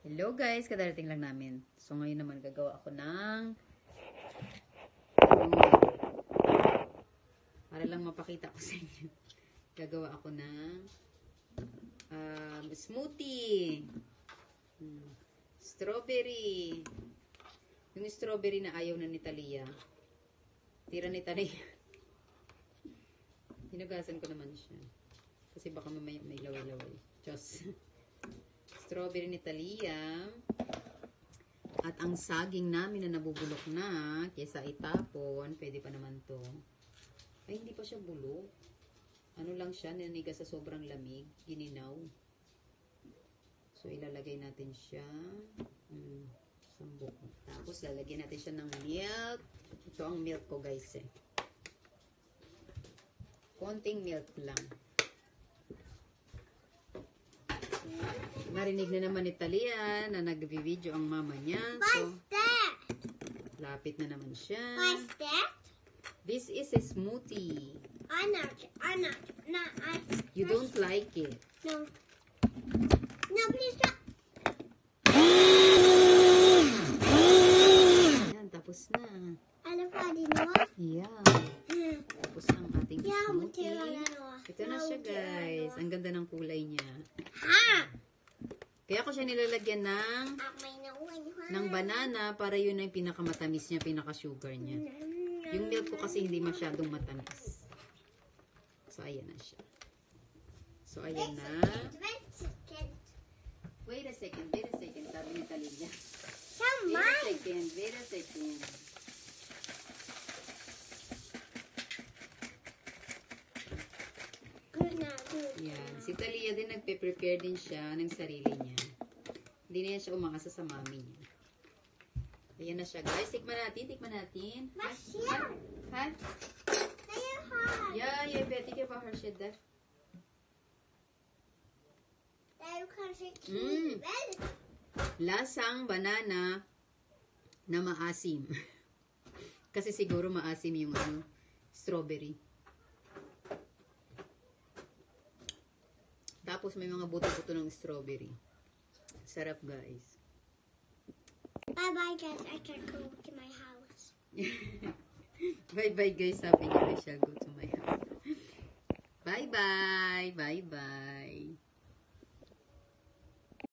Hello guys, kadarating lang namin. So ngayon naman gagawa ako ng para lang mapakita ko sa inyo. Gagawa ako ng smoothie. Strawberry. Yung strawberry na ayaw na ni Talia. Tira ni Talia. Hinugasan ko naman siya. Kasi baka mamaya may laway-laway. Diyos. Strawberry ni Talia. At ang saging namin na nabubulok na, kesa itapon, pwede pa naman to. Ay, hindi pa siya bulok. Ano lang siya, naniga sa sobrang lamig, gininaw. So, ilalagay natin siya. Sambok. Tapos, lalagyan natin siya ng milk. Ito ang milk ko, guys, eh. Konting milk lang. Narinig na naman ni Talia na nag-video ang mama niya. So, lapit na naman siya. What's that? This is a smoothie. I'm not. You don't like it. No. No, please stop. Yan, tapos na. Ano pa din mo? Yeah. Tapos ang ating smoothie. Ito na siya, guys. Ang ganda ng kulay niya. Ha! Kaya ko siya nilalagyan ng banana para yun ang pinakamatamis niya, pinaka-sugar niya. Yung milk ko kasi hindi masyadong matamis. So, ayan na siya. So, ayan na. Wait a second. Sabi ni Talia. Wait a second. Yan. Si Talia din nagpe-prepare din siya ng sarili niya. Hindi na yan siya umaasa sa mami niya. Ayan na siya, guys. Tikman natin. Ha? Yeah, Betty, give her shit there. Lasang banana na maasim. Kasi siguro maasim yung strawberry. Tapos may mga buto-buto ng strawberry. Sarap, guys. Bye-bye, guys. I can go to my house. Bye-bye, guys. Sabi niya, I shall go to my house. Bye-bye. Bye-bye.